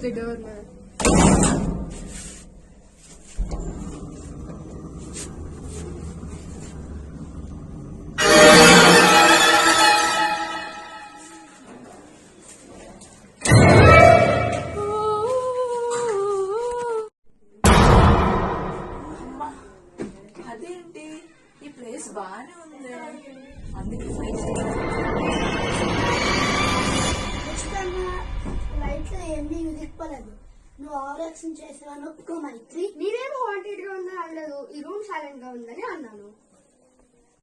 the door, man. అదేంటి ఈ place బానే ఉంది. అందుకే లైట్ ఏమీ తిప్పలేదు. నువ్వు ఆవరక్షణ చేసేవాళ్ళు ఒప్పుకో మైత్రి. నేనేమో వాంటెడ్ గా ఉందని అనలేదు, ఈ రూమ్ సైలెంట్ గా ఉందని అన్నాను.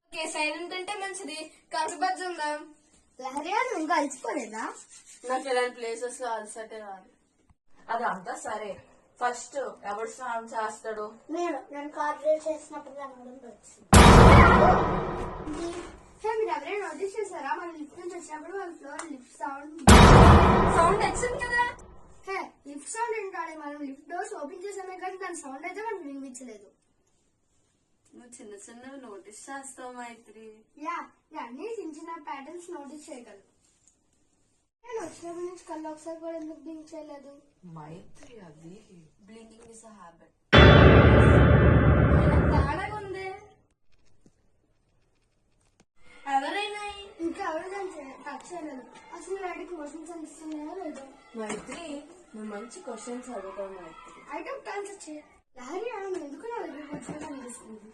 ఓకే, సైలెంట్ అంటే మంచిది. కరుబజ్ ఉందాం. లహరి నువ్వు ఇంకా అలసిపోలేదా? నాకు ఇలాంటి ప్లేసెస్ లో అలసటే రాదు. అదంతా సరే, ఫస్ట్ ఎవడు స్నానం చేస్తాడు? నేను కార్ డ్రైవ్ చేసినప్పుడు కనబడం వచ్చింది. మీరు ఎవరైనా నోటీస్ చేశారా? మన లిఫ్ట్ నుంచి వచ్చినప్పుడు మన ఫ్లోర్ లిఫ్ట్ సౌండ్ వచ్చింది కదా. లిఫ్ట్ సౌండ్ ఏంటాలి? మనం లిఫ్ట్ డోర్స్ ఓపెన్ చేసామే కానీ దాని సౌండ్ అయితే మనకు వినిపించలేదు. నువ్వు చిన్న చిన్నవి నోటీస్ చేస్తావు మైత్రి. అన్ని చిన్న చిన్న ప్యాటర్న్స్ నోటీస్ చేయగలరు. నేను వచ్చినప్పటి నుంచి కళ్ళు ఒకసారి కూడా ఎందుకు బ్లింక్ చేయలేదు? మైత్రి అది బ్లింకింగ్ ఇస్ అ హ్యాబిట్. తేడాగా ఉంది. ఎవరైనా ఇంకా ఎవరు టచ్ చేయలేదు. అసలు వాడికి క్వశ్చన్స్ అనిపిస్తున్నాయో లేదో. మైత్రి నువ్వు మంచి క్వశ్చన్స్ అడుగుతావు మైత్రి. ఐటమ్ ఆన్సర్ చేయి. లహరి ఎందుకు నా దగ్గరికి వచ్చినట్టు అనిపిస్తుంది?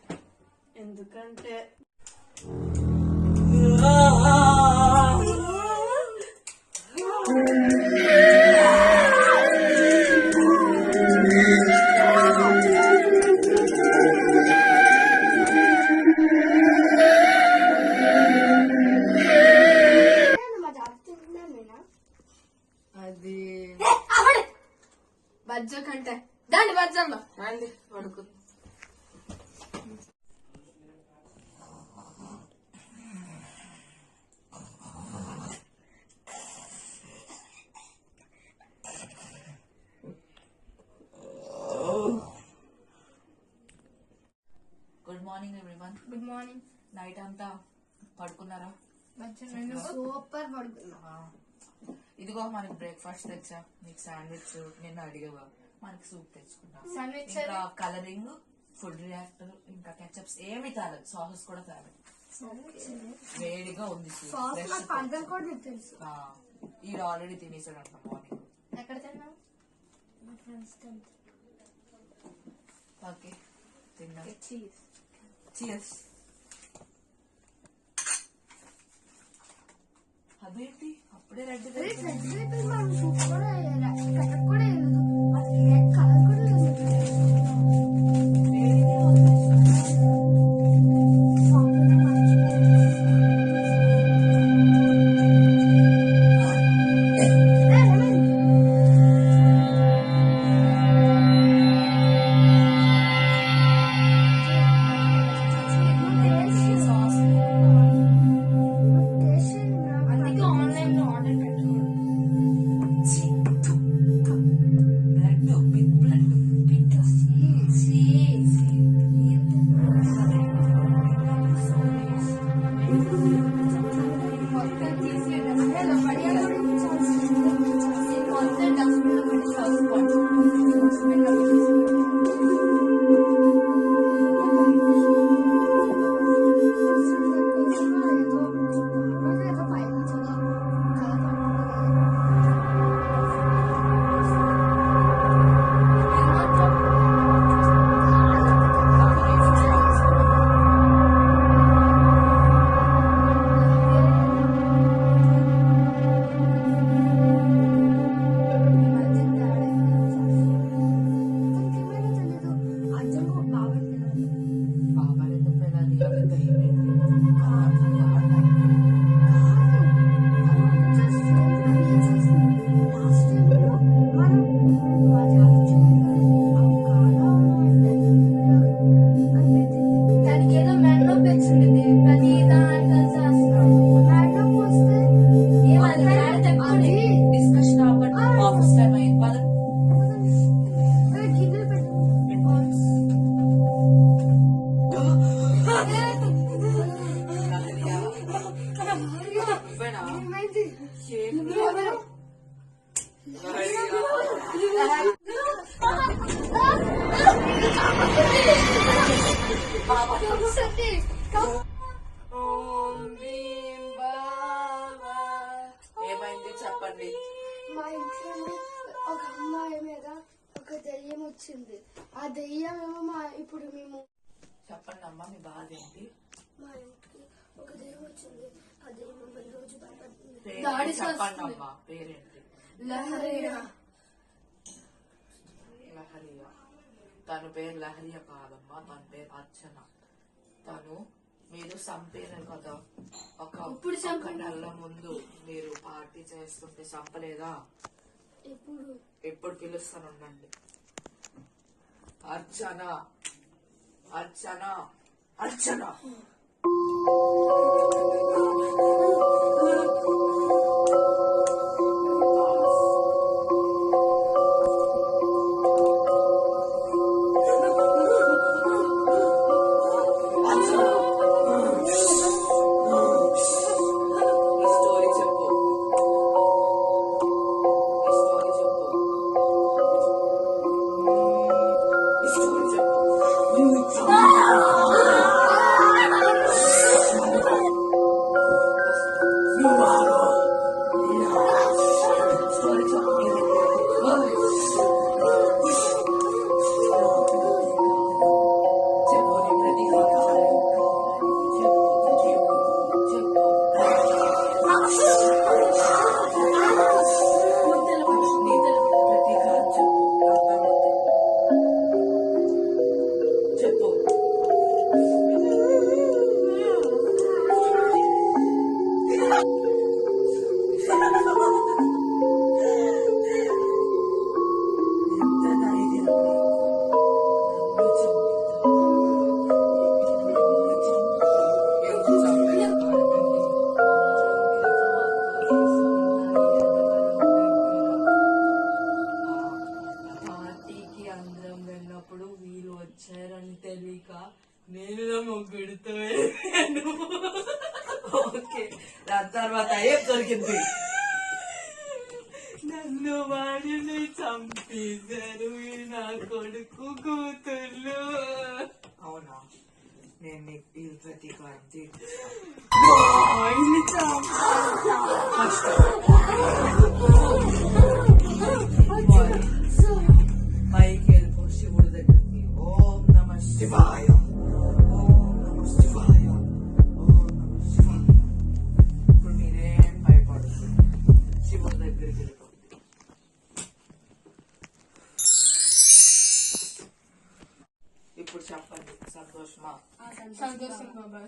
ఎందుకంటే అది బజ్జో కంటే దాన్ని బజ్జల్లో రండి పడుకు. Good morning everyone. Good morning. Night అంతా పడుకున్నారా? సూపర్ పడుకున్నా. ఇదిగో మనకి బ్రేక్ఫాస్ట్ తెచ్చా, నీకు శాండ్విచ్ నిన్న అడిగేవా, మనకి సూప్ తెచ్చుకున్నా, ఇంకా కలరింగ్, ఫుడ్ రియాక్టర్, ఇంకా కెచప్స్ ఏమి తేలేదు, సాసెస్ కూడా తేలేదు. వేడిగా ఉంది తెలుసు. ఈడు ఆల్రెడీ తినేసాడు అంట మార్నింగ్. ఎక్కడ తిన్నావు? ఓకే తిన్నా. చీర్స్. అదేంటి అప్పుడే రెడ్ సూప్ కూడా కూడా కలర్ కూడా వచ్చింది. ఆ దెయ్యమేమో ఇప్పుడు మేము చెప్పండి అమ్మా మీ బాధ ఏంటి? మా ఇంటికి ఒక దెయ్యం వచ్చింది. ఆ దెయ్యం మమ్మల్ని రోజు భయపడుతుంది. పేరేంటి చెప్పండి అమ్మా, పేరేంటి? లహరియా. లహరియా. తన పేరు లహరియా కాదమ్మా, తన పేరు అర్చన. తను మీరు చంపేరు కదా ఒక నెల ముందు మీరు పార్టీ చేస్తుంటే చంపలేదా? ఎప్పుడు పిలుస్తాను ఉండండి. అర్చన అర్చన అర్చన. పార్టీకి అందరం వెళ్ళినప్పుడు వీళ్ళు వచ్చారని తెలియక నేను ముగ్గుడితో వెళ్ళాను. ఓకే, దాని తర్వాత ఏం దొరికింది? నన్ను వాడిని చంపేశారు నా కొడుకు కూతుర్లు. అవునా? నేను నీకు ఈ ప్రతీకారం పైకి వెళ్ళిపో శివుడి దగ్గరికి. ఓం నమ శివాయ, ఓం నమ శివాయ, ఓం నమ శివాయ. ఇప్పుడు మీరేం భయపడదు, శివుడి దగ్గరికి వెళ్ళిపో. ఇప్పుడు చెప్పండి, సంతోషమా? సంతోషం బాబా.